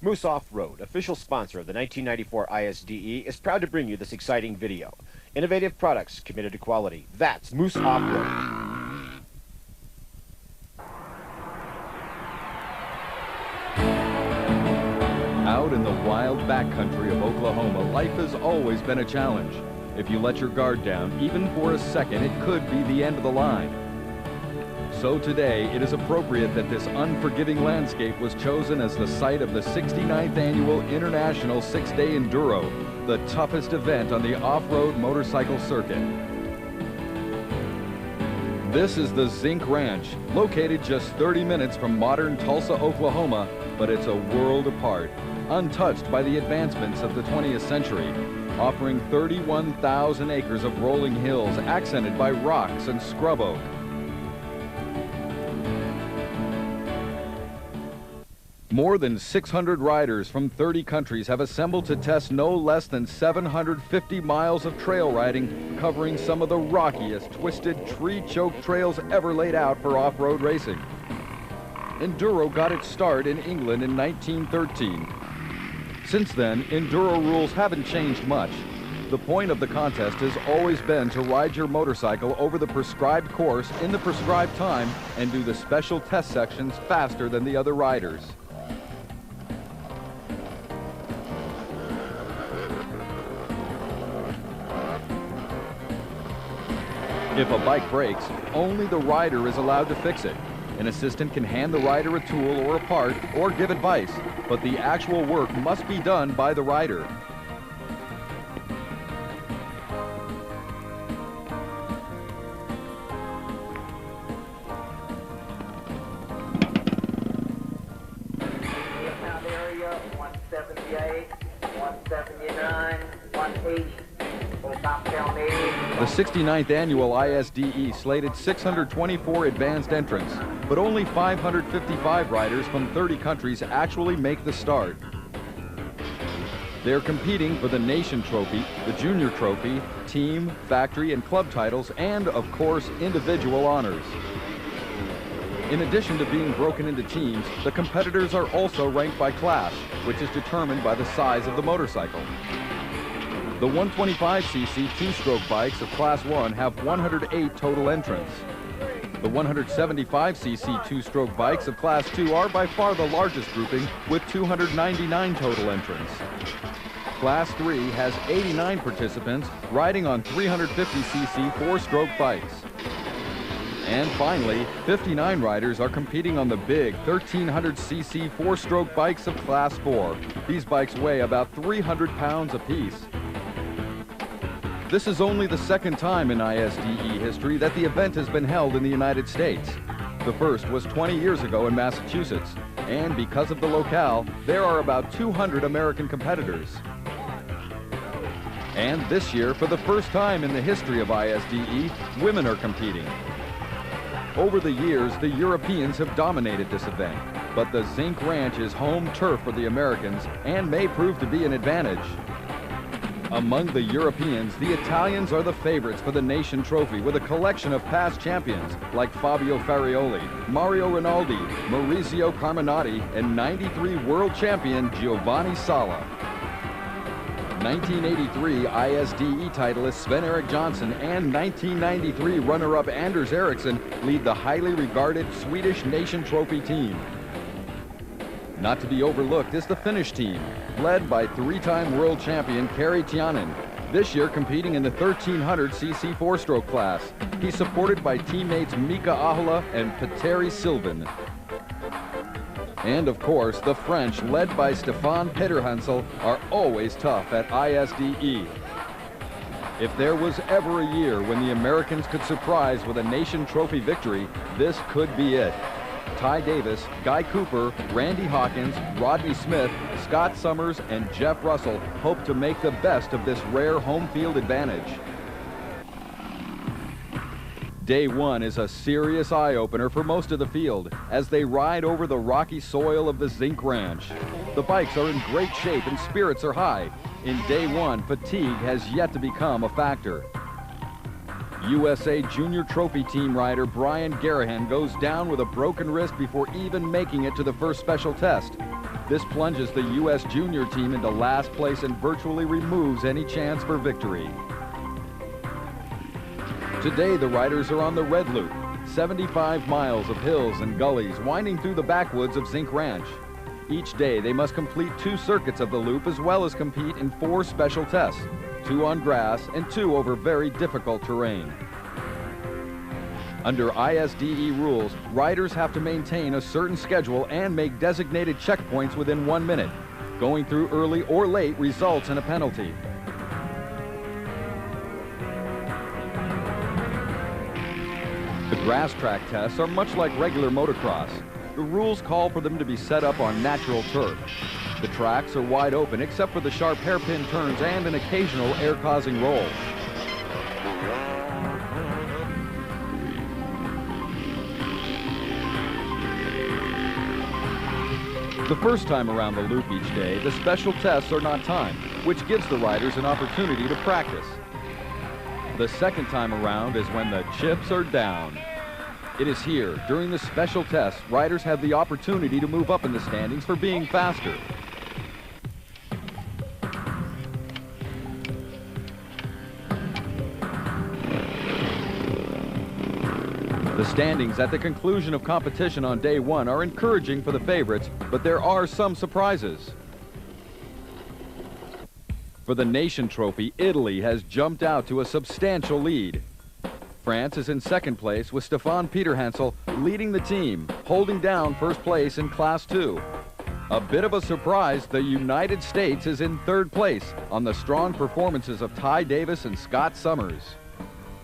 Moose Off-Road, official sponsor of the 1994 ISDE, is proud to bring you this exciting video. Innovative products committed to quality. That's Moose Off-Road. Out in the wild backcountry of Oklahoma, life has always been a challenge. If you let your guard down, even for a second, it could be the end of the line. So today, it is appropriate that this unforgiving landscape was chosen as the site of the 69th Annual International 6-Day Enduro, the toughest event on the off-road motorcycle circuit. This is the Zinc Ranch, located just 30 minutes from modern Tulsa, Oklahoma, but it's a world apart, untouched by the advancements of the 20th century, offering 31,000 acres of rolling hills accented by rocks and scrub oak. More than 600 riders from 30 countries have assembled to test no less than 750 miles of trail riding, covering some of the rockiest, twisted, tree-choked trails ever laid out for off-road racing. Enduro got its start in England in 1913. Since then, Enduro rules haven't changed much. The point of the contest has always been to ride your motorcycle over the prescribed course in the prescribed time and do the special test sections faster than the other riders. If a bike breaks, only the rider is allowed to fix it. An assistant can hand the rider a tool or a part or give advice, but the actual work must be done by the rider. Area 178, 179, 180. The 69th Annual ISDE slated 624 advanced entrants, but only 555 riders from 30 countries actually make the start. They're competing for the Nation Trophy, the Junior Trophy, team, factory, and club titles, and, of course, individual honors. In addition to being broken into teams, the competitors are also ranked by class, which is determined by the size of the motorcycle. The 125cc two-stroke bikes of Class 1 have 108 total entrants. The 175cc two-stroke bikes of Class 2 are by far the largest grouping with 299 total entrants. Class 3 has 89 participants riding on 350cc four-stroke bikes. And finally, 59 riders are competing on the big 1300cc four-stroke bikes of Class 4. These bikes weigh about 300 pounds apiece. This is only the second time in ISDE history that the event has been held in the United States. The first was 20 years ago in Massachusetts, and because of the locale, there are about 200 American competitors. And this year, for the first time in the history of ISDE, women are competing. Over the years, the Europeans have dominated this event, but the Zinc Ranch is home turf for the Americans and may prove to be an advantage. Among the Europeans, the Italians are the favorites for the Nation Trophy with a collection of past champions like Fabio Farioli, Mario Rinaldi, Maurizio Carminati, and 93 world champion Giovanni Sala. 1983 ISDE titleist Sven-Erik Johnson and 1993 runner-up Anders Eriksson lead the highly regarded Swedish Nation Trophy team. Not to be overlooked is the Finnish team, led by three-time world champion Kari Tiainen, this year competing in the 1300cc four-stroke class. He's supported by teammates Mika Ahola and Petteri Sylvan. And of course, the French, led by Stefan Pederhansel, are always tough at ISDE. If there was ever a year when the Americans could surprise with a Nation Trophy victory, this could be it. Ty Davis, Guy Cooper, Randy Hawkins, Rodney Smith, Scott Summers, and Jeff Russell hope to make the best of this rare home field advantage. Day one is a serious eye-opener for most of the field as they ride over the rocky soil of the Zinc Ranch. The bikes are in great shape and spirits are high. In day one, fatigue has yet to become a factor. USA Junior Trophy Team rider Brian Garahan goes down with a broken wrist before even making it to the first special test. This plunges the U.S. junior team into last place and virtually removes any chance for victory. Today, the riders are on the Red Loop, 75 miles of hills and gullies winding through the backwoods of Zinc Ranch. Each day, they must complete 2 circuits of the loop as well as compete in 4 special tests, 2 on grass and 2 over very difficult terrain. Under ISDE rules, riders have to maintain a certain schedule and make designated checkpoints within 1 minute. Going through early or late results in a penalty. The grass track tests are much like regular motocross. The rules call for them to be set up on natural turf. The tracks are wide open except for the sharp hairpin turns and an occasional air-causing roll. The first time around the loop each day, the special tests are not timed, which gives the riders an opportunity to practice. The second time around is when the chips are down. It is here, during the special tests, riders have the opportunity to move up in the standings for being faster. The standings at the conclusion of competition on day 1 are encouraging for the favorites, but there are some surprises. For the Nation Trophy, Italy has jumped out to a substantial lead. France is in second place with Stefan Peterhansel leading the team, holding down first place in Class 2. A bit of a surprise, the United States is in third place on the strong performances of Ty Davis and Scott Summers.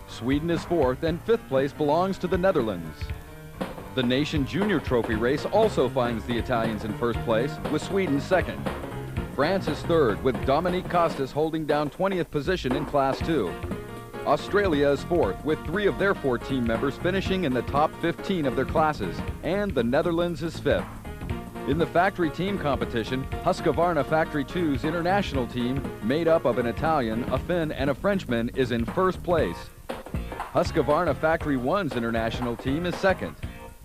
Sweden is fourth and fifth place belongs to the Netherlands. The Nation Junior Trophy race also finds the Italians in first place with Sweden second. France is third with Dominique Costas holding down 20th position in Class 2. Australia is fourth, with 3 of their 4 team members finishing in the top 15 of their classes, and the Netherlands is fifth. In the factory team competition, Husqvarna Factory 2's international team, made up of an Italian, a Finn, and a Frenchman, is in first place. Husqvarna Factory 1's international team is second.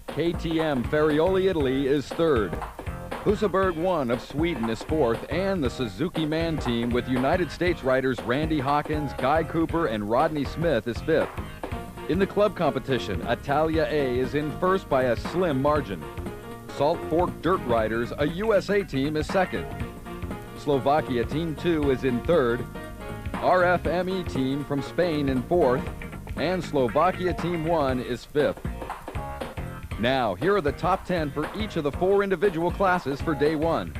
KTM Ferrioli Italy is third. Husaberg 1 of Sweden is fourth, and the Suzuki Man team with United States riders Randy Hawkins, Guy Cooper, and Rodney Smith is fifth. In the club competition, Italia A is in first by a slim margin. Salt Fork Dirt Riders, a USA team, is second. Slovakia Team 2 is in third. RFME team from Spain in fourth, and Slovakia Team 1 is fifth. Now, here are the top 10 for each of the 4 individual classes for day 1.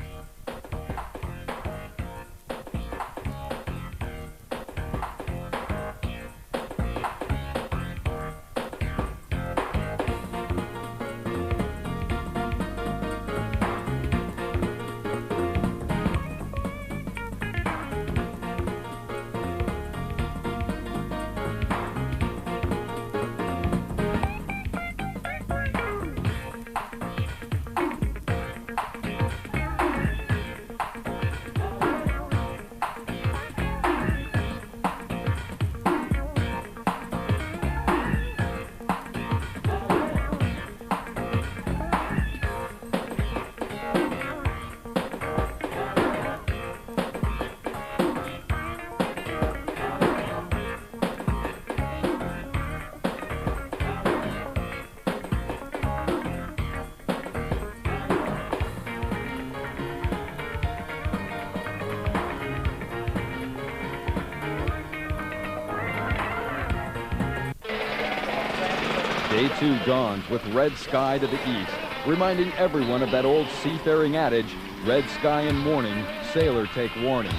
Day 2 dawns with red sky to the east, reminding everyone of that old seafaring adage, red sky in morning, sailor take warning.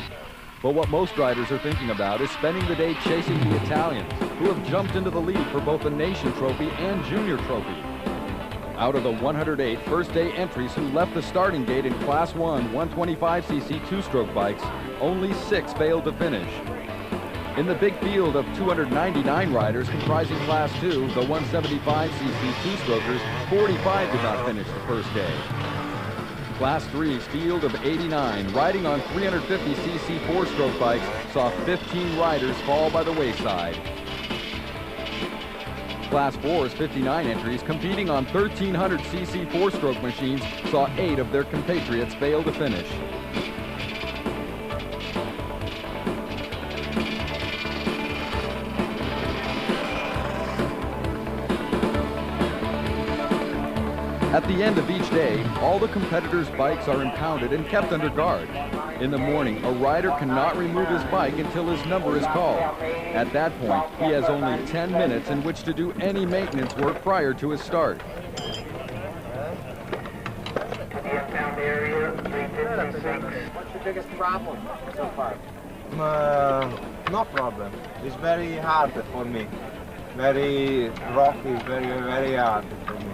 But what most riders are thinking about is spending the day chasing the Italians, who have jumped into the lead for both the Nation Trophy and Junior Trophy. Out of the 108 first-day entries who left the starting gate in Class 1 125cc two-stroke bikes, only 6 failed to finish. In the big field of 299 riders comprising Class 2, the 175cc two-strokers, 45 did not finish the first day. Class 3's field of 89 riding on 350cc four-stroke bikes saw 15 riders fall by the wayside. Class 4's 59 entries competing on 1,300cc four-stroke machines saw 8 of their compatriots fail to finish. At the end of each day, all the competitors' bikes are impounded and kept under guard. In the morning, a rider cannot remove his bike until his number is called. At that point, he has only 10 minutes in which to do any maintenance work prior to his start. Impound area 356. What's your biggest problem so far? No problem. It's very hard for me. Very rocky, very hard for me.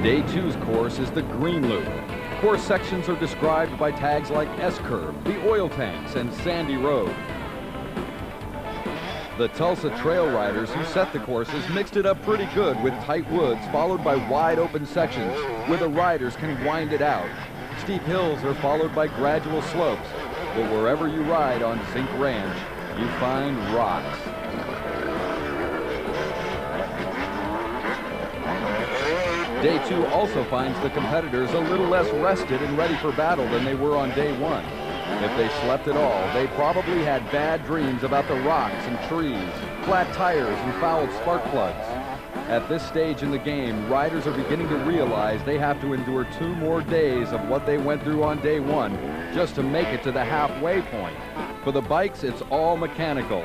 Day 2's course is the Green Loop. Course sections are described by tags like S-Curve, the oil tanks, and Sandy Road. The Tulsa trail riders who set the courses mixed it up pretty good with tight woods followed by wide open sections where the riders can wind it out. Steep hills are followed by gradual slopes, but wherever you ride on Zinc Ranch, you find rocks. Day 2 also finds the competitors a little less rested and ready for battle than they were on day 1. If they slept at all, they probably had bad dreams about the rocks and trees, flat tires, and fouled spark plugs. At this stage in the game, riders are beginning to realize they have to endure 2 more days of what they went through on day 1 just to make it to the halfway point. For the bikes, it's all mechanical.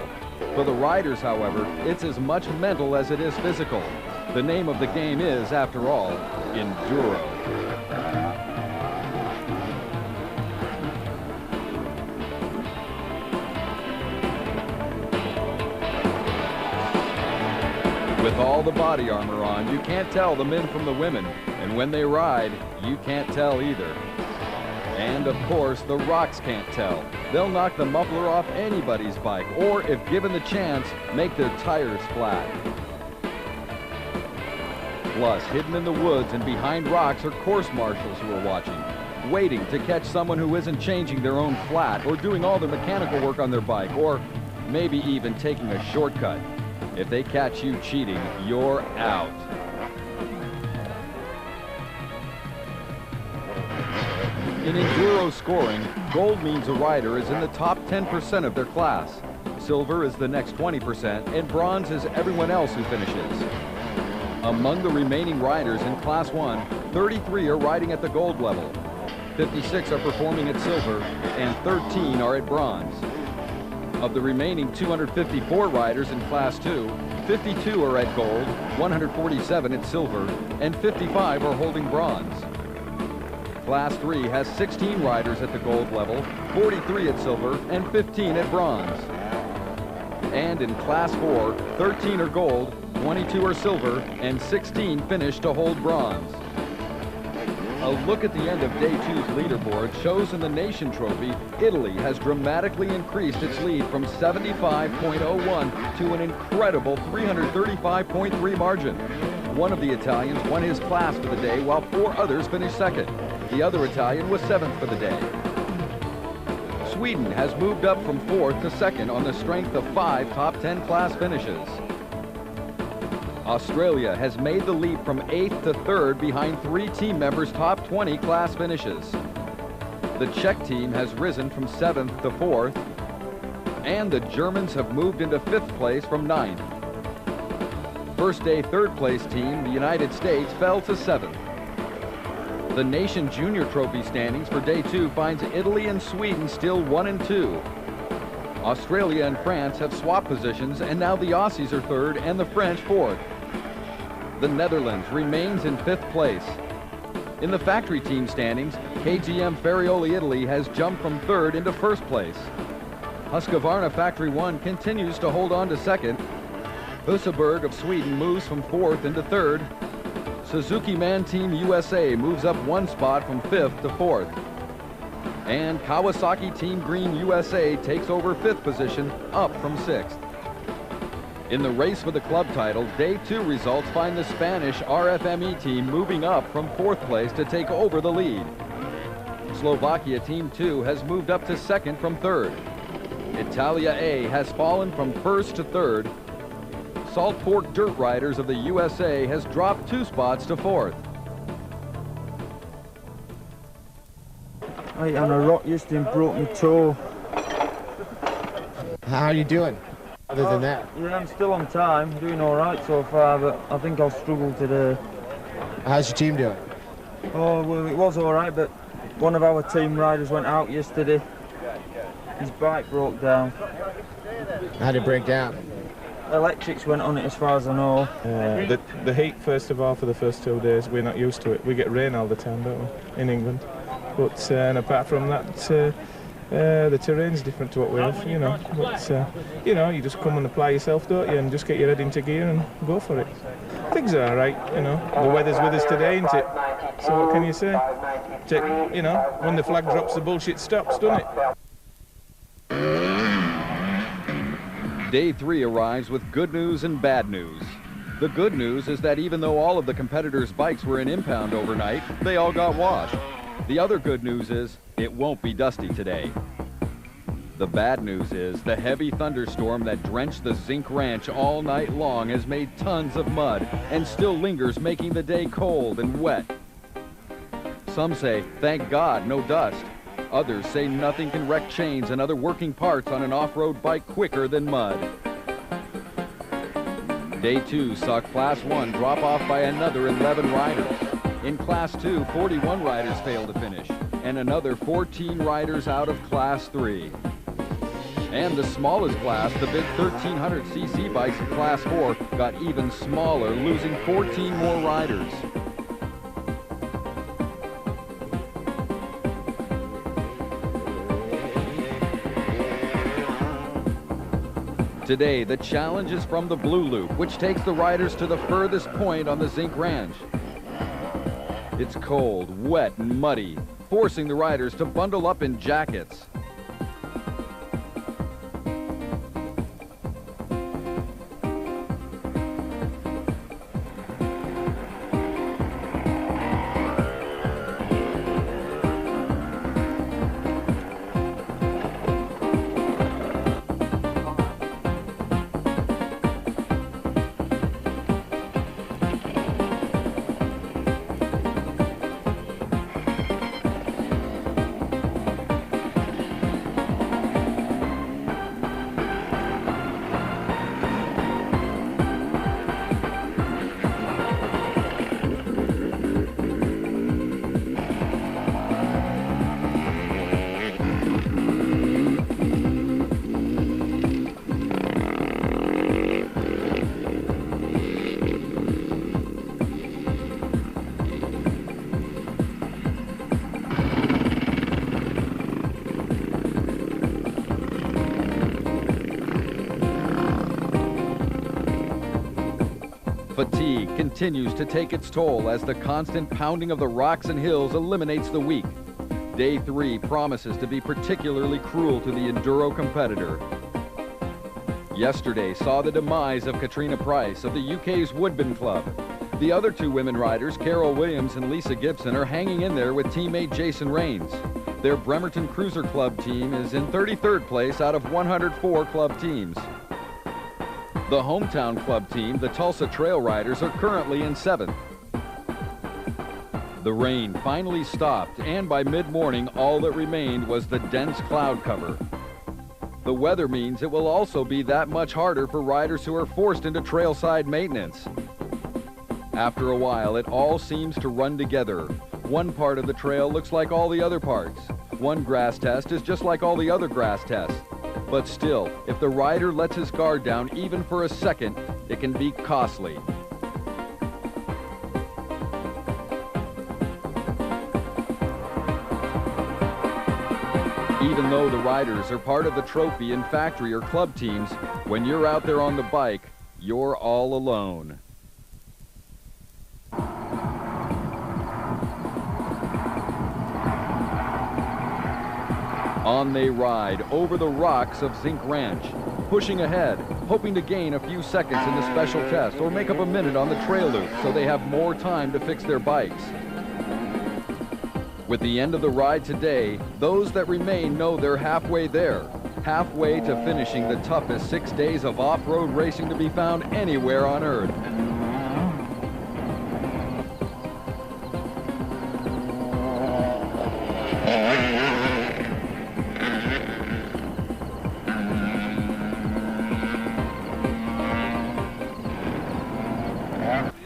For the riders, however, it's as much mental as it is physical. The name of the game is, after all, Enduro. With all the body armor on, you can't tell the men from the women, and when they ride, you can't tell either. And of course, the rocks can't tell. They'll knock the muffler off anybody's bike, or if given the chance, make their tires flat. Plus, hidden in the woods and behind rocks are course marshals who are watching, waiting to catch someone who isn't changing their own flat or doing all the mechanical work on their bike, or maybe even taking a shortcut. If they catch you cheating, you're out. In Enduro scoring, gold means a rider is in the top 10% of their class. Silver is the next 20%, and bronze is everyone else who finishes. Among the remaining riders in Class 1, 33 are riding at the gold level, 56 are performing at silver, and 13 are at bronze. Of the remaining 254 riders in Class 2, 52 are at gold, 147 at silver, and 55 are holding bronze. Class 3 has 16 riders at the gold level, 43 at silver, and 15 at bronze. And in Class 4, 13 are gold, 22 are silver, and 16 finish to hold bronze. A look at the end of Day 2's leaderboard shows in the Nation Trophy, Italy has dramatically increased its lead from 75.01 to an incredible 335.3 margin. One of the Italians won his class for the day, while 4 others finished second. The other Italian was 7th for the day. Sweden has moved up from 4th to 2nd on the strength of 5 top 10 class finishes. Australia has made the leap from 8th to 3rd behind 3 team members' top 20 class finishes. The Czech team has risen from 7th to 4th, and the Germans have moved into 5th place from 9th. First day 3rd place team, the United States, fell to 7th. The Nation Junior Trophy standings for Day 2 finds Italy and Sweden still 1 and 2. Australia and France have swapped positions, and now the Aussies are 3rd and the French 4th. The Netherlands remains in 5th place. In the factory team standings, KTM Ferrioli Italy has jumped from 3rd into 1st place. Husqvarna Factory 1 continues to hold on to 2nd. Husaberg of Sweden moves from 4th into 3rd. Suzuki Man Team USA moves up 1 spot from 5th to 4th. And Kawasaki Team Green USA takes over 5th position, up from 6th. In the race for the club title, Day 2 results find the Spanish RFME team moving up from 4th place to take over the lead. Slovakia Team 2 has moved up to 2nd from 3rd. Italia A has fallen from first to third. Salt Fork Dirt Riders of the USA has dropped 2 spots to fourth. Right on a rock yesterday and broke my toe. How are you doing, other than that? Yeah, I'm still on time, doing all right so far, but I think I'll struggle today. How's your team doing? Oh, well, it was all right, but one of our team riders went out yesterday. His bike broke down. How did it break down? Electrics went on it as far as I know. The heat, first of all, for the first 2 days, we're not used to it. We get rain all the time, don't we, in England? But and apart from that, the terrain's different to what we have, you know. But, you know, you just come and apply yourself, don't you, and just get your head into gear and go for it. Things are all right, you know. The weather's with us today, isn't it? So what can you say? You know, when the flag drops, the bullshit stops, doesn't it? Day 3 arrives with good news and bad news. The good news is that even though all of the competitors' bikes were in impound overnight, they all got washed. The other good news is it won't be dusty today. The bad news is the heavy thunderstorm that drenched the Zinc Ranch all night long has made tons of mud and still lingers, making the day cold and wet. Some say, thank God, no dust. Others say nothing can wreck chains and other working parts on an off-road bike quicker than mud. Day 2 saw Class 1 drop off by another 11 riders. In Class 2, 41 riders failed to finish, and another 14 riders out of Class 3. And the smallest class, the big 1300cc bikes in Class 4, got even smaller, losing 14 more riders. Today, the challenge is from the Blue Loop, which takes the riders to the furthest point on the Zinc Ranch. It's cold, wet, and muddy, forcing the riders to bundle up in jackets. Fatigue continues to take its toll as the constant pounding of the rocks and hills eliminates the weak. Day 3 promises to be particularly cruel to the Enduro competitor. Yesterday saw the demise of Katrina Price of the UK's Woodbine Club. The other 2 women riders, Carol Williams and Lisa Gibson, are hanging in there with teammate Jason Rains. Their Bremerton Cruiser Club team is in 33rd place out of 104 club teams. The hometown club team, the Tulsa Trail Riders, are currently in 7th. The rain finally stopped, and by mid-morning, all that remained was the dense cloud cover. The weather means it will also be that much harder for riders who are forced into trailside maintenance. After a while, it all seems to run together. One part of the trail looks like all the other parts. One grass test is just like all the other grass tests. But still, if the rider lets his guard down even for a second, it can be costly. Even though the riders are part of the trophy and factory or club teams, when you're out there on the bike, you're all alone. On they ride over the rocks of Zinc Ranch, pushing ahead, hoping to gain a few seconds in the special test or make up a minute on the trail loop so they have more time to fix their bikes. With the end of the ride today, those that remain know they're halfway there. halfway to finishing the toughest 6 days of off-road racing to be found anywhere on Earth.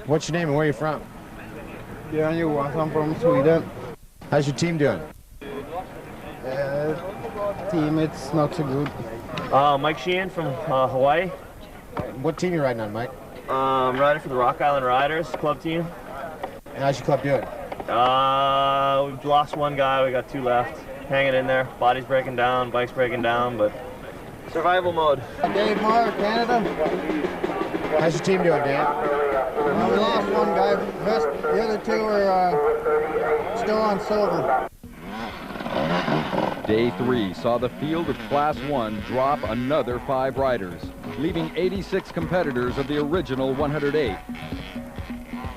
What's your name and where are you from? Yeah, I'm from Sweden. How's your team doing? Team, it's not so good. Mike Sheehan from Hawaii. What team are you riding on, Mike? Riding for the Rock Island Riders club team. And how's your club doing? We've lost one guy, we got 2 left. Hanging in there, body's breaking down, bike's breaking down, but survival mode. Dave Meyer, Canada. How's your team doing, Dan? Well, we lost one guy. The other 2 are still on silver. Day 3 saw the field of Class 1 drop another 5 riders, leaving 86 competitors of the original 108.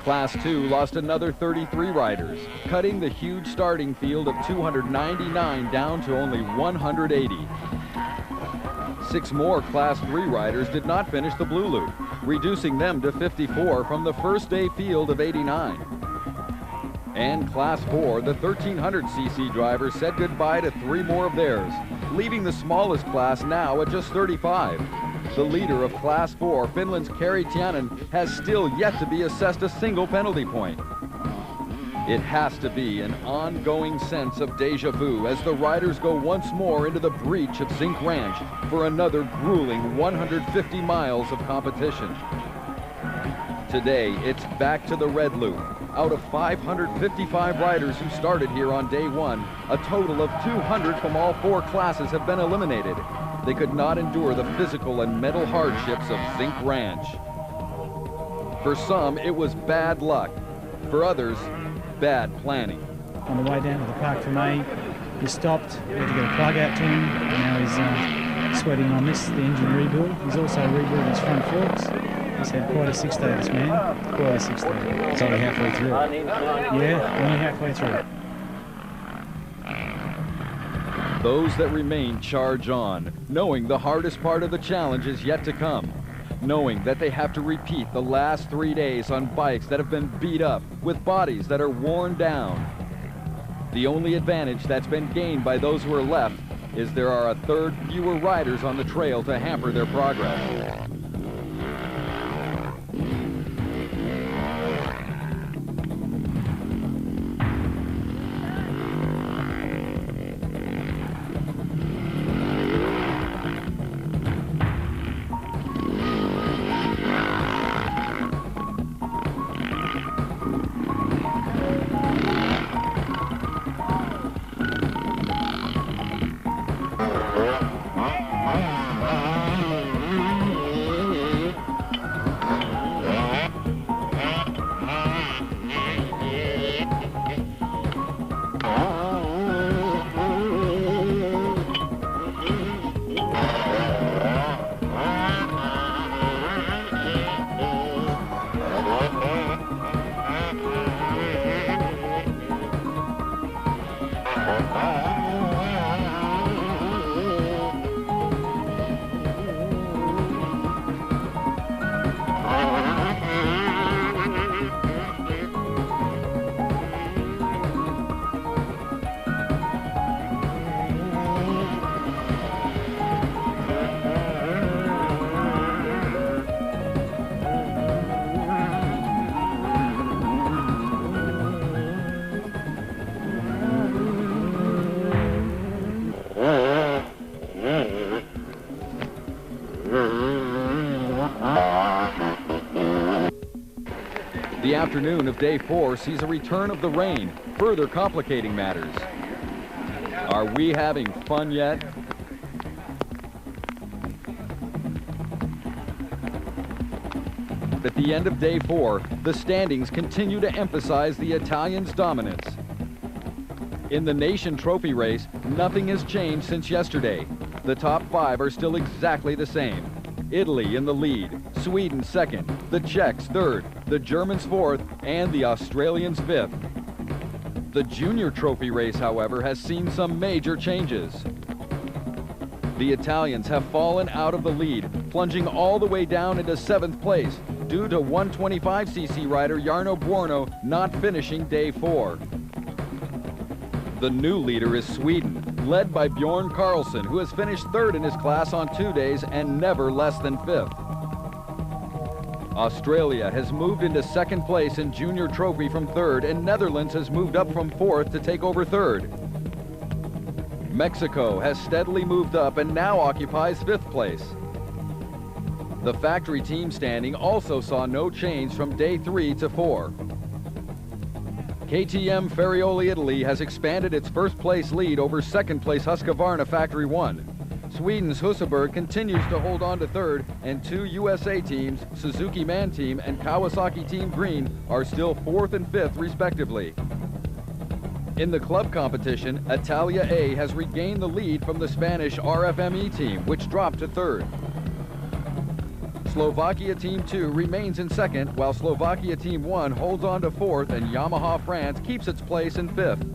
Class 2 lost another 33 riders, cutting the huge starting field of 299 down to only 180. 6 more Class 3 riders did not finish the Blue Loop, reducing them to 54 from the first day field of 89. And Class 4, the 1300cc drivers said goodbye to 3 more of theirs, leaving the smallest class now at just 35. The leader of Class 4, Finland's Kari Tianen, has still yet to be assessed a single penalty point. It has to be an ongoing sense of deja vu as the riders go once more into the breach of Zinc Ranch for another grueling 150 miles of competition. Today, it's back to the Red Loop. Out of 555 riders who started here on day 1, a total of 200 from all 4 classes have been eliminated. They could not endure the physical and mental hardships of Zinc Ranch. For some, it was bad luck. For others, bad planning. On the way down to the park for me, he stopped, we had to get a plug out to him, and now he's sweating on this, the engine rebuild. He's also rebuilt his front forks. He's had quite a 6 day, this man. Quite a 6 day. It's only halfway through. Yeah, only halfway through. Those that remain charge on, knowing the hardest part of the challenge is yet to come. Knowing that they have to repeat the last 3 days on bikes that have been beat up, with bodies that are worn down. The only advantage that's been gained by those who are left is there are a third fewer riders on the trail to hamper their progress. The afternoon of day 4 sees a return of the rain, further complicating matters. Are we having fun yet? At the end of day 4, the standings continue to emphasize the Italians' dominance. In the Nation Trophy race, nothing has changed since yesterday. The top 5 are still exactly the same. Italy in the lead, Sweden second, the Czechs third, the Germans fourth, and the Australians fifth. The Junior Trophy race, however, has seen some major changes. The Italians have fallen out of the lead, plunging all the way down into 7th place due to 125cc rider Jarno Buorno not finishing day 4. The new leader is Sweden, led by Bjorn Karlsson, who has finished 3rd in his class on 2 days and never less than 5th. Australia has moved into 2nd place in junior trophy from 3rd, and Netherlands has moved up from 4th to take over 3rd. Mexico has steadily moved up and now occupies 5th place. The factory team standing also saw no change from day 3 to 4. KTM Ferrioli Italy has expanded its 1st place lead over 2nd place Husqvarna Factory 1. Sweden's Husaberg continues to hold on to 3rd, and 2 USA teams, Suzuki Man Team and Kawasaki Team Green, are still 4th and 5th respectively. In the club competition, Italia A has regained the lead from the Spanish RFME team, which dropped to 3rd. Slovakia Team 2 remains in 2nd, while Slovakia Team 1 holds on to 4th, and Yamaha France keeps its place in 5th.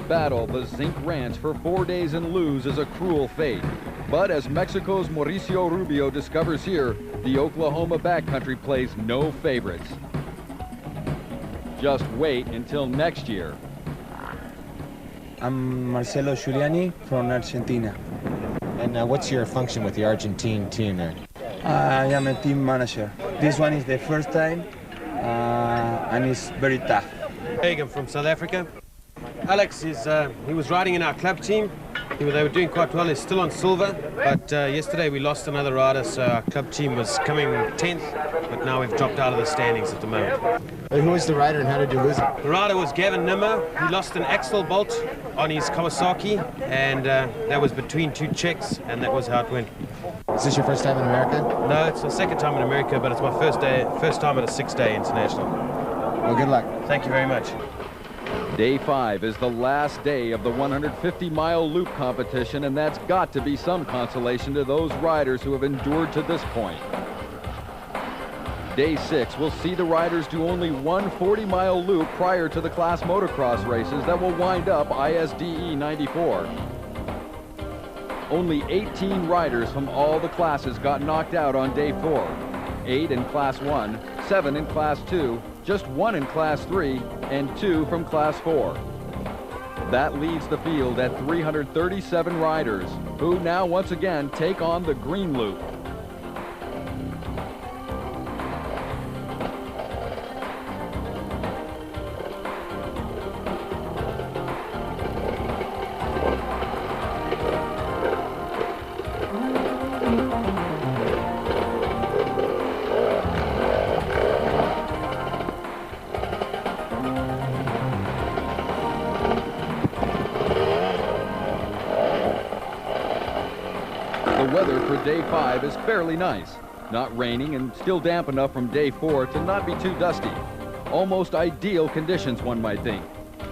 Battle the zinc ranch for 4 days and lose is a cruel fate. But as Mexico's Mauricio Rubio discovers here, the Oklahoma backcountry plays no favorites. Just wait until next year. I'm Marcelo Giuliani from Argentina. And what's your function with the Argentine team there? I am a team manager. This one is the first time and it's very tough. I'm from South Africa. Alex he was riding in our club team. They were doing quite well. He's still on silver, but yesterday we lost another rider, so our club team was coming 10th, but now we've dropped out of the standings at the moment. Who was the rider and how did you lose it? The rider was Gavin Nimmo. He lost an axle bolt on his Kawasaki, and that was between 2 Czechs, and that was how it went. Is this your first time in America? No, it's the 2nd time in America, but it's my first time at a 6-day international. Well, good luck. Thank you very much. Day 5 is the last day of the 150-mile loop competition, and that's got to be some consolation to those riders who have endured to this point. Day 6 will see the riders do only one 40-mile loop prior to the class motocross races that will wind up ISDE1994. Only 18 riders from all the classes got knocked out on day 4. 8 in Class 1, 7 in Class 2, just 1 in Class 3, and 2 from Class 4. That leaves the field at 337 riders, who now once again take on the green loop. The weather for day 5 is fairly nice. Not raining and still damp enough from day 4 to not be too dusty. Almost ideal conditions, one might think.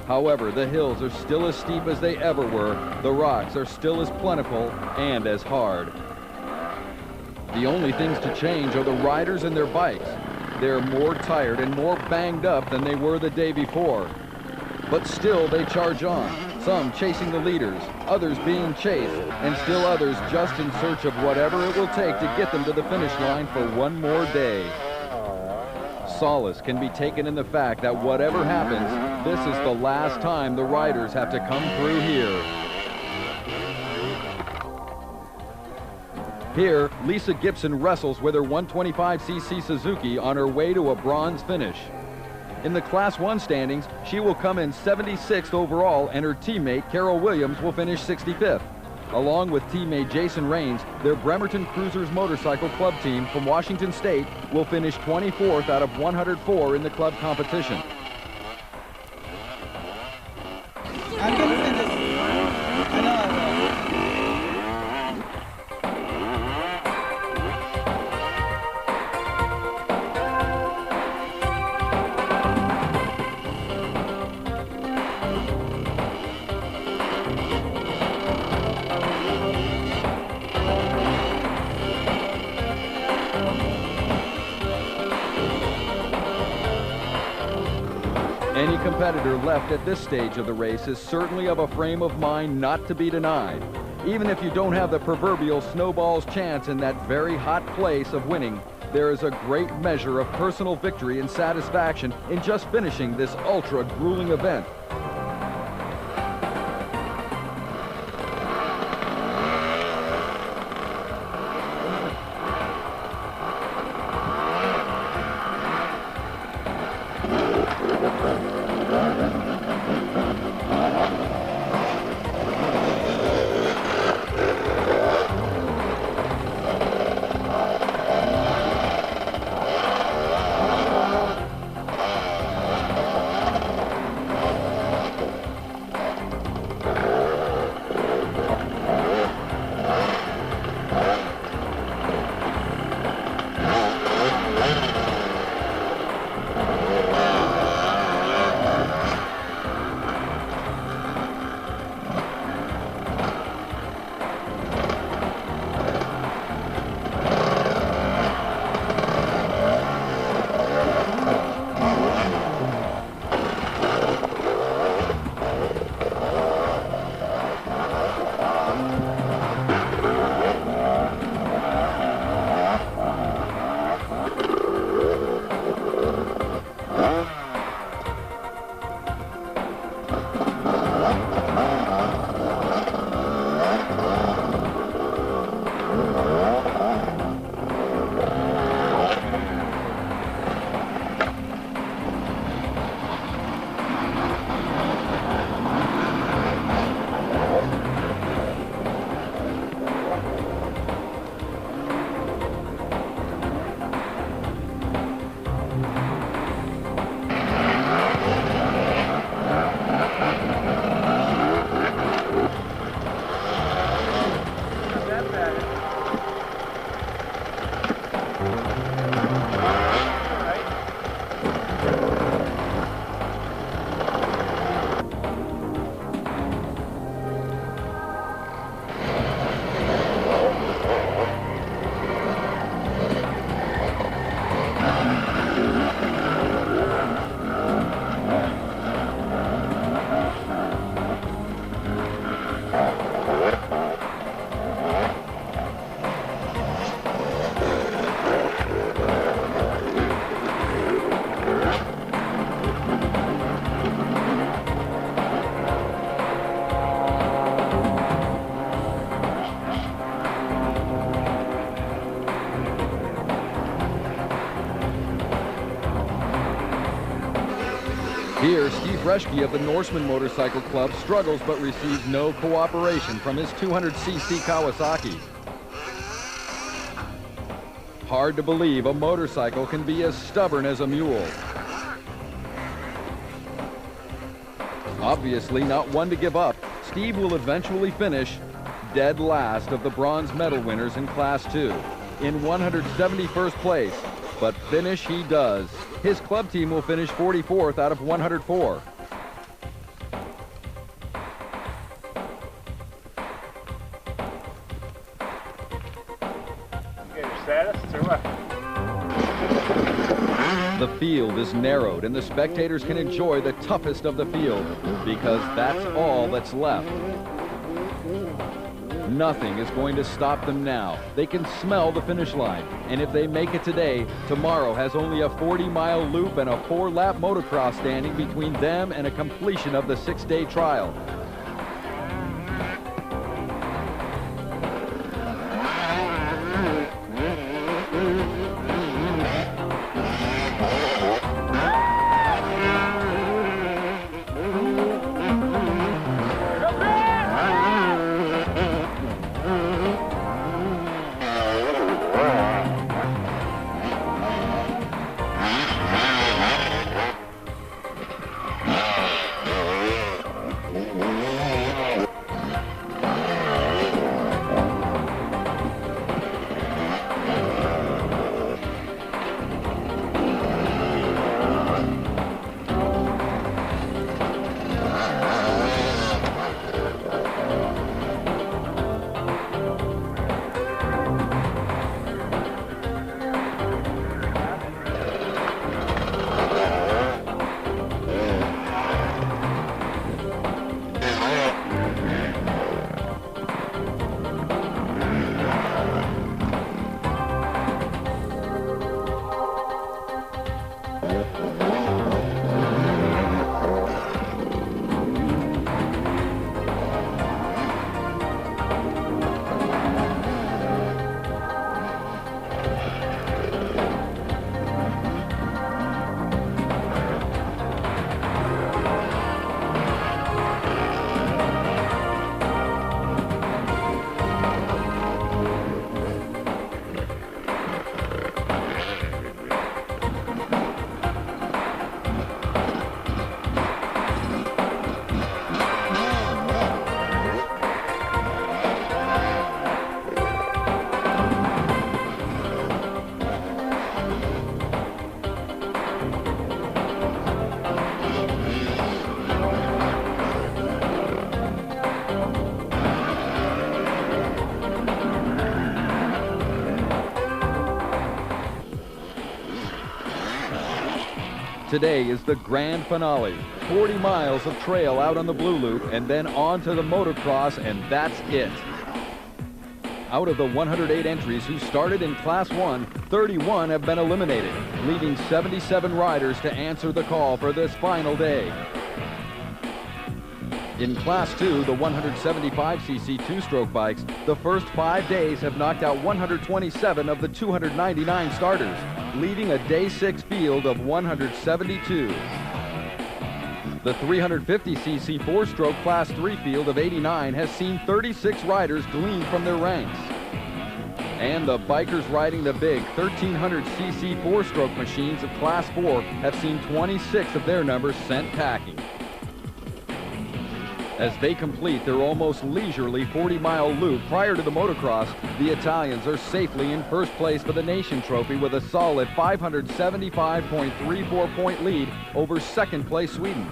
However, the hills are still as steep as they ever were. The rocks are still as plentiful and as hard. The only things to change are the riders and their bikes. They're more tired and more banged up than they were the day before. But still they charge on, some chasing the leaders, others being chased, and still others just in search of whatever it will take to get them to the finish line for one more day. Solace can be taken in the fact that whatever happens, this is the last time the riders have to come through here. Here, Lisa Gibson wrestles with her 125cc Suzuki on her way to a bronze finish. In the Class 1 standings, she will come in 76th overall, and her teammate, Carol Williams, will finish 65th. Along with teammate Jason Raines, their Bremerton Cruisers Motorcycle Club team from Washington State will finish 24th out of 104 in the club competition. Any competitor left at this stage of the race is certainly of a frame of mind not to be denied. Even if you don't have the proverbial snowball's chance in that very hot place of winning, there is a great measure of personal victory and satisfaction in just finishing this ultra-grueling event. Here, Steve Reschke of the Norseman Motorcycle Club struggles but receives no cooperation from his 200cc Kawasaki. Hard to believe a motorcycle can be as stubborn as a mule. Obviously not one to give up, Steve will eventually finish dead last of the bronze medal winners in Class 2 in 171st place. But finish he does. His club team will finish 44th out of 104. You get your status or what? The field is narrowed and the spectators can enjoy the toughest of the field because that's all that's left. Nothing is going to stop them now. They can smell the finish line. And if they make it today, tomorrow has only a 40-mile loop and a 4-lap motocross standing between them and a completion of the 6-day trial. Mm-hmm. Today is the grand finale. 40 miles of trail out on the Blue Loop and then on to the motocross, and that's it. Out of the 108 entries who started in Class 1, 31 have been eliminated, leaving 77 riders to answer the call for this final day. In Class 2, the 175cc two-stroke bikes, the first 5 days have knocked out 127 of the 299 starters, leaving a Day 6 field of 172. The 350cc four-stroke Class 3 field of 89 has seen 36 riders glean from their ranks. And the bikers riding the big 1300cc four-stroke machines of Class 4 have seen 26 of their numbers sent packing. As they complete their almost leisurely 40-mile loop prior to the motocross, the Italians are safely in first place for the Nation Trophy with a solid 575.34-point lead over second-place Sweden.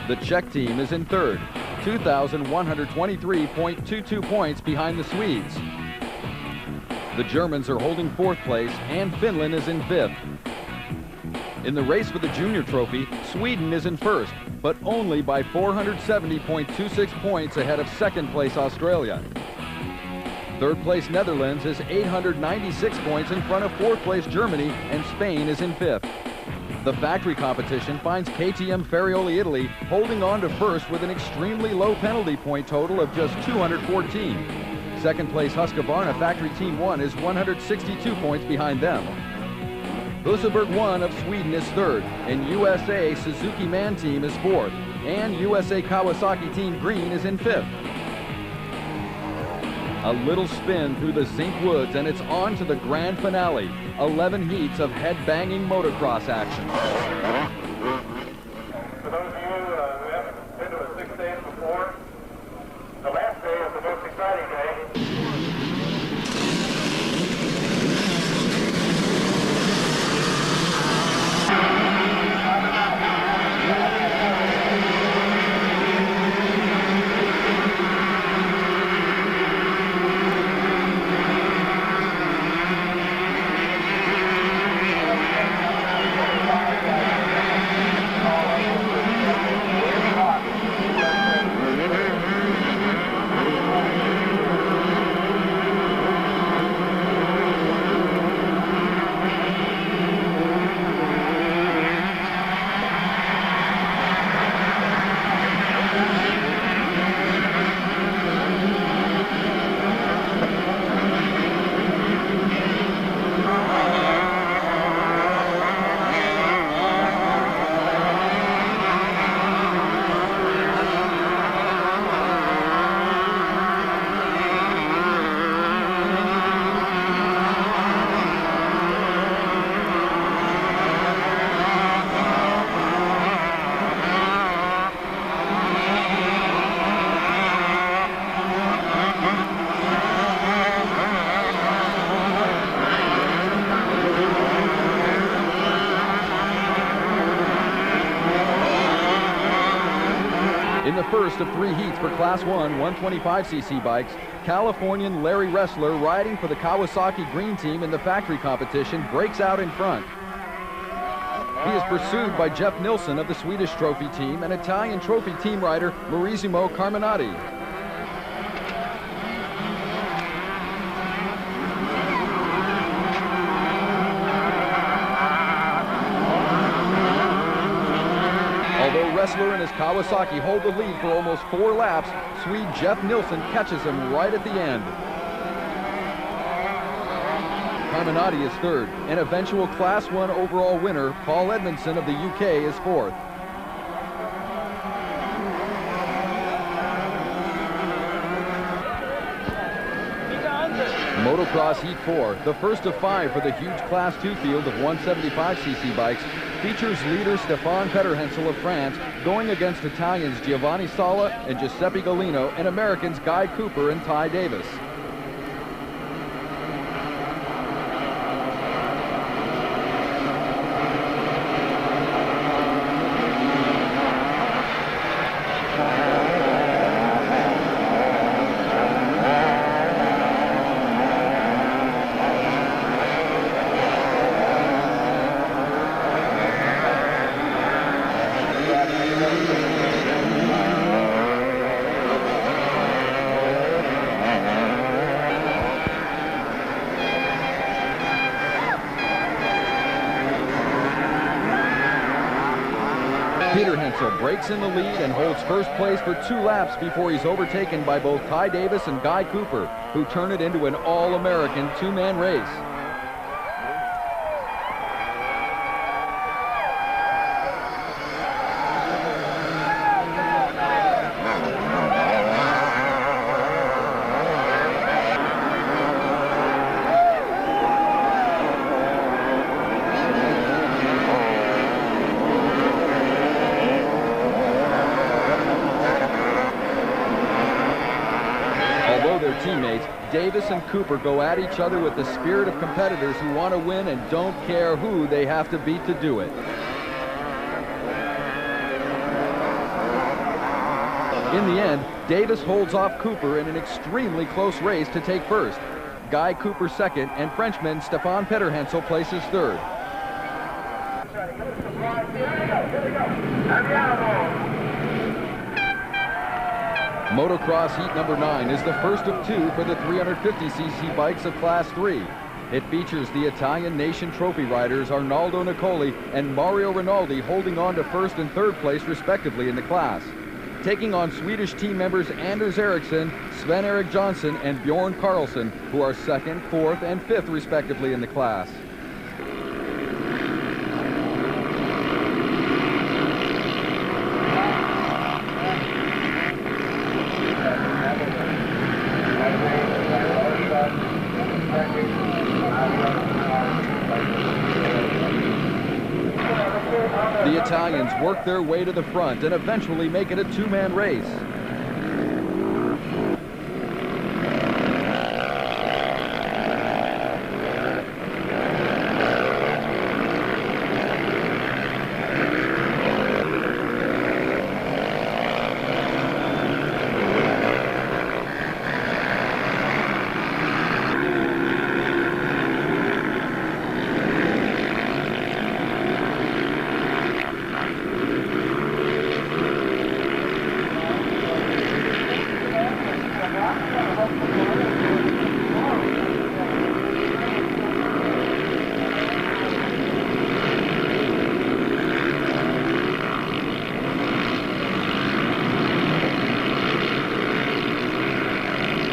The Czech team is in third, 2,123.22 points behind the Swedes. The Germans are holding fourth place, and Finland is in fifth. In the race for the Junior Trophy, Sweden is in first, but only by 470.26 points ahead of second-place Australia. Third-place Netherlands is 896 points in front of fourth-place Germany, and Spain is in fifth. The factory competition finds KTM Ferrioli Italy holding on to first with an extremely low penalty point total of just 214. Second-place Husqvarna Factory Team 1 is 162 points behind them. Husaberg 1 of Sweden is third, and USA Suzuki Man Team is fourth, and USA Kawasaki Team Green is in fifth. A little spin through the Zinc Woods, and it's on to the grand finale. 11 heats of head-banging motocross action. For those of you who haven't been to a 6 days before, the last day is the most exciting day. In the first of 3 heats for Class 1 125cc bikes, Californian Larry Ressler, riding for the Kawasaki Green Team in the factory competition, breaks out in front. He is pursued by Jeff Nilsson of the Swedish Trophy Team and Italian Trophy Team rider Marisimo Carminati. wrestler and his Kawasaki hold the lead for almost 4 laps, Swede Jeff Nilsson catches him right at the end. Carminati is third, and eventual Class 1 overall winner, Paul Edmondson of the UK, is fourth. Motocross Heat 4, the first of 5 for the huge Class 2 field of 175cc bikes, features leader Stefan Petterhensel of France going against Italians Giovanni Sala and Giuseppe Galino and Americans Guy Cooper and Ty Davis. Breaks in the lead and holds first place for 2 laps before he's overtaken by both Ty Davis and Guy Cooper, who turn it into an all-American 2-man race. Teammates, Davis and Cooper go at each other with the spirit of competitors who want to win and don't care who they have to beat to do it. In the end, Davis holds off Cooper in an extremely close race to take first. Guy Cooper second, and Frenchman Stefan Petterhensel places third. Motocross Heat number 9 is the first of 2 for the 350cc bikes of Class 3. It features the Italian Nation Trophy riders Arnaldo Nicoli and Mario Rinaldi holding on to first and third place respectively in the class. Taking on Swedish team members Anders Eriksson, Sven-Erik Johnson, and Bjorn Karlsson, who are 2nd, 4th, and 5th respectively in the class. The Italians work their way to the front and eventually make it a 2-man race.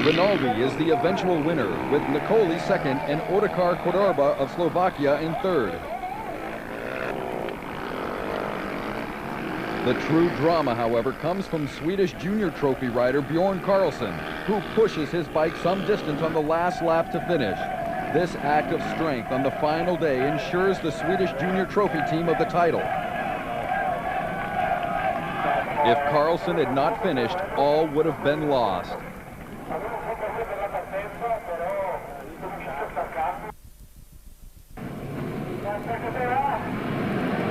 Rinaldi is the eventual winner, with Nicoli second and Otakar Kodorba of Slovakia in third. The true drama, however, comes from Swedish junior trophy rider Bjorn Karlsson, who pushes his bike some distance on the last lap to finish. This act of strength on the final day ensures the Swedish junior trophy team of the title. If Karlsson had not finished, all would have been lost.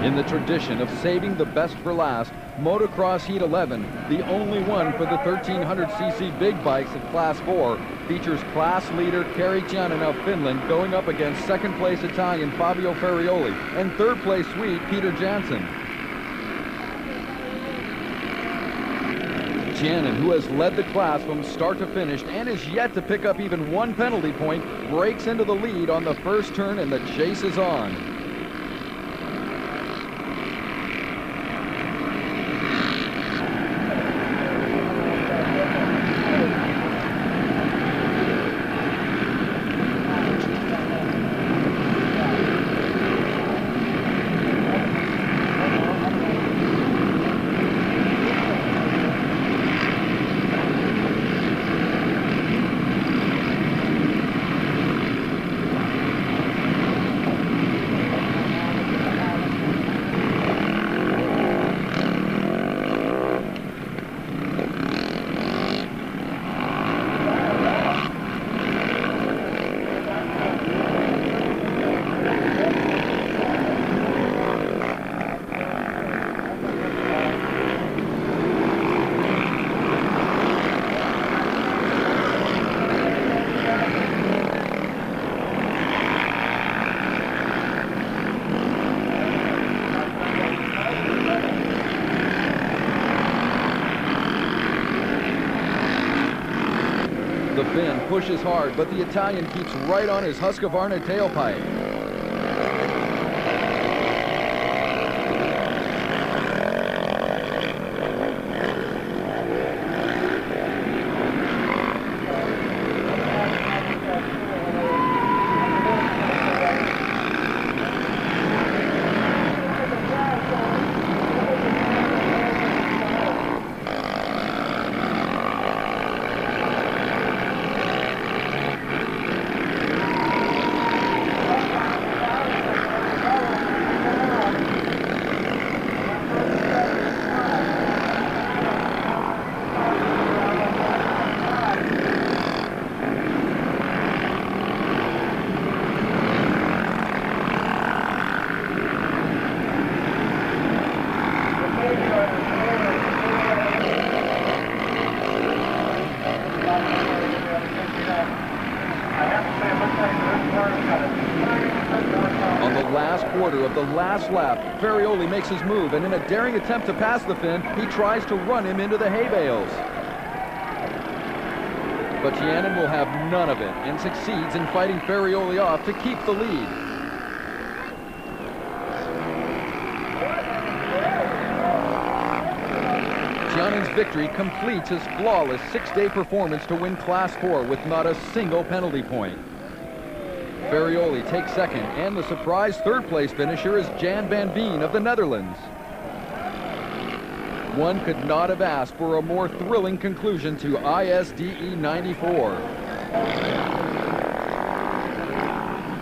In the tradition of saving the best for last, Motocross Heat 11, the only one for the 1300cc big bikes of Class 4, features class leader Kari Tianen of Finland going up against second place Italian Fabio Ferrioli and third place Swede Peter Jansson. Tianen, who has led the class from start to finish and is yet to pick up even 1 penalty point, breaks into the lead on the first turn and the chase is on. pushes hard, but the Italian keeps right on his Husqvarna tailpipe. On the last quarter of the last lap, Ferrioli makes his move, and in a daring attempt to pass the Finn, he tries to run him into the hay bales. But Giannin will have none of it and succeeds in fighting Ferrioli off to keep the lead. Giannin's victory completes his flawless 6-day performance to win Class 4 with not a single penalty point. Ferrioli takes second, and the surprise third-place finisher is Jan van Veen of the Netherlands. One could not have asked for a more thrilling conclusion to ISDE 94.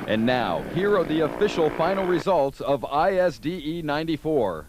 And now, here are the official final results of ISDE 94.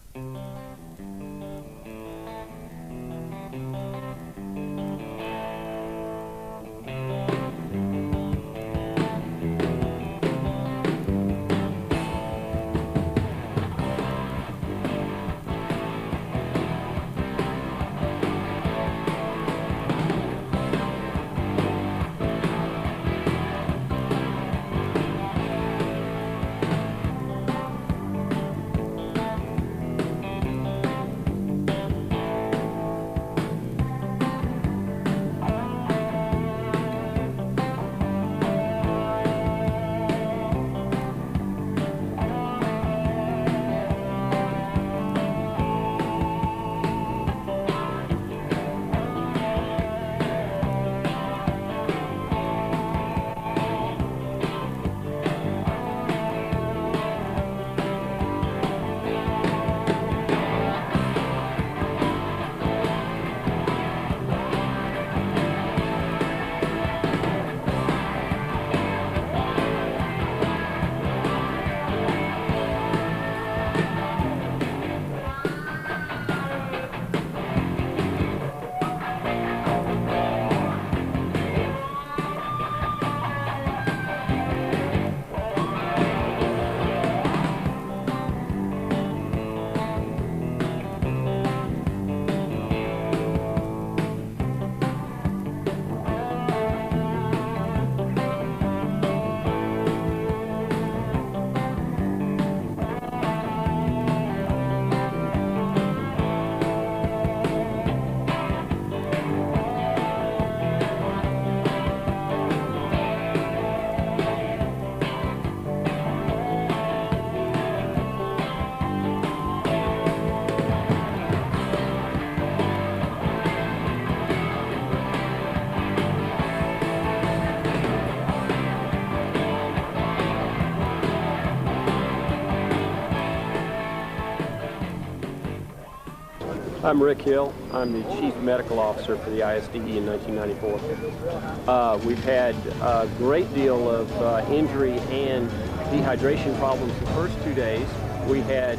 I'm Rick Hill. I'm the Chief Medical Officer for the ISDE in 1994. We've had a great deal of injury and dehydration problems the first 2 days. We had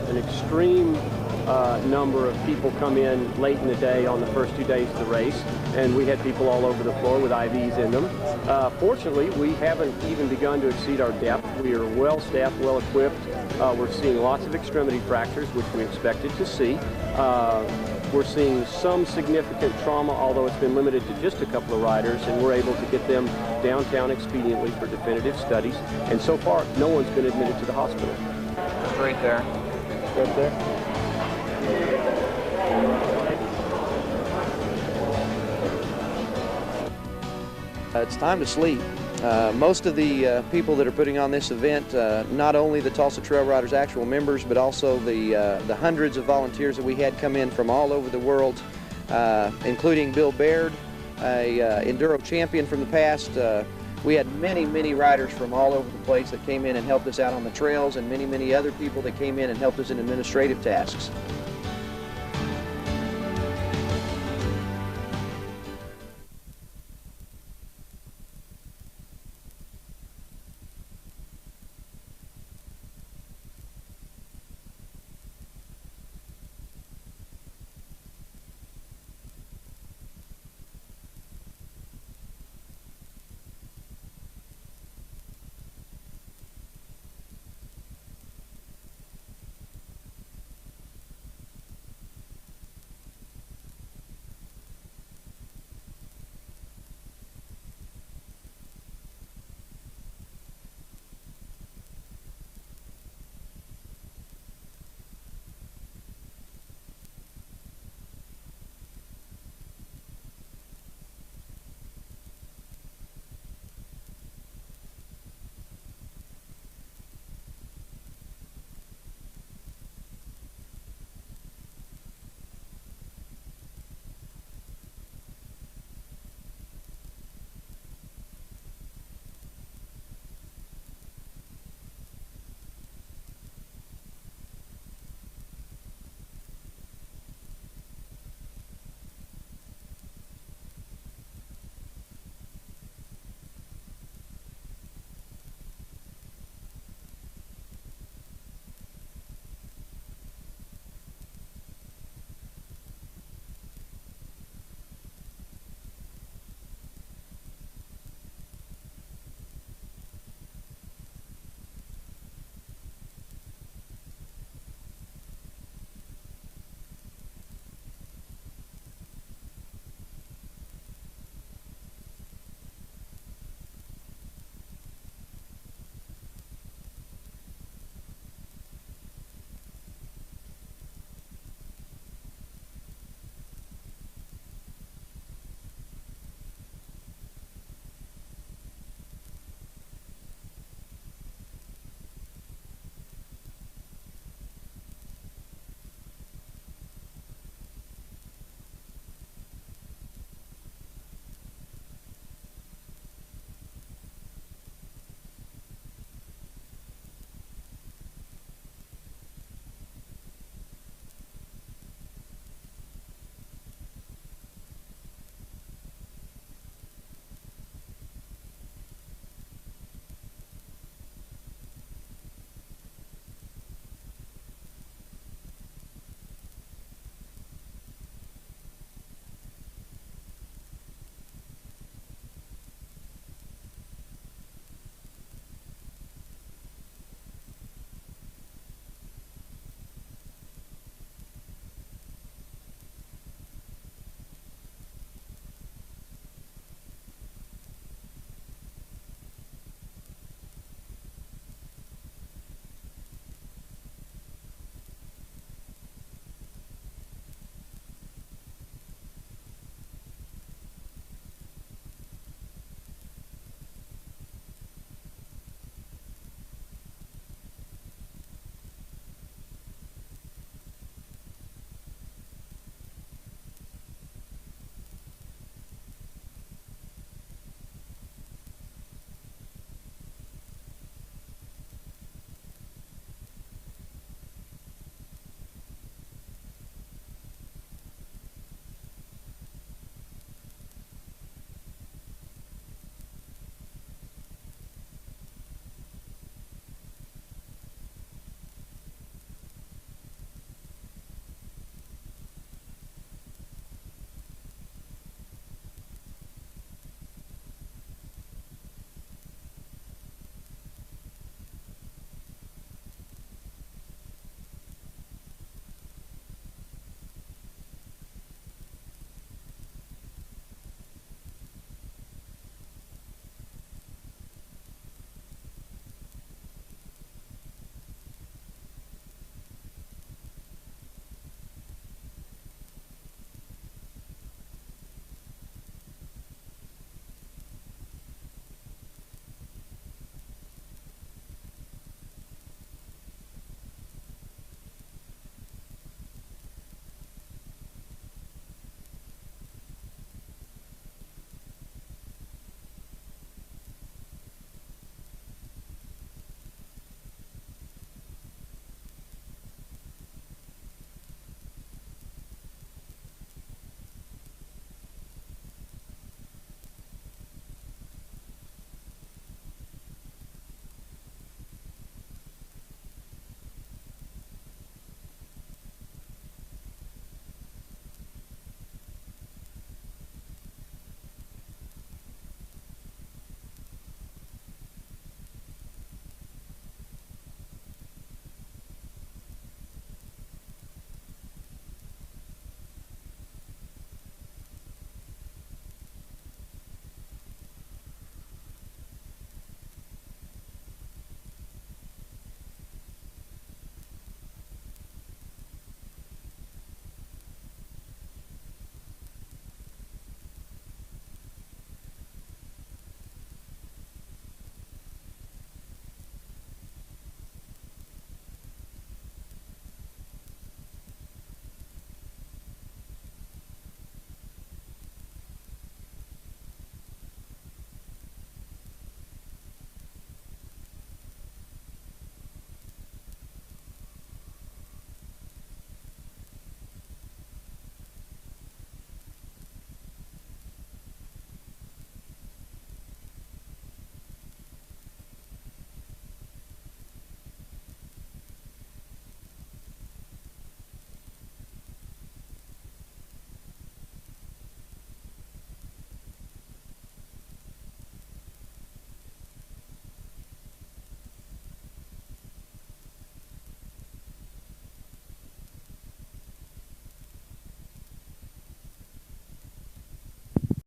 an extreme number of people come in late in the day on the first 2 days of the race, and we had people all over the floor with IVs in them. Fortunately, we haven't even begun to exceed our depth. We are well staffed, well equipped. We're seeing lots of extremity fractures, which we expected to see. We're seeing some significant trauma, although it's been limited to just a couple of riders, and we're able to get them downtown expediently for definitive studies. And so far, no one's been admitted to the hospital. Straight there. Right there. It's time to sleep. Most of the people that are putting on this event, not only the Tulsa Trail Riders actual members, but also the hundreds of volunteers that we had come in from all over the world, including Bill Baird, a Enduro champion from the past. We had many riders from all over the place that came in and helped us out on the trails, and many other people that came in and helped us in administrative tasks.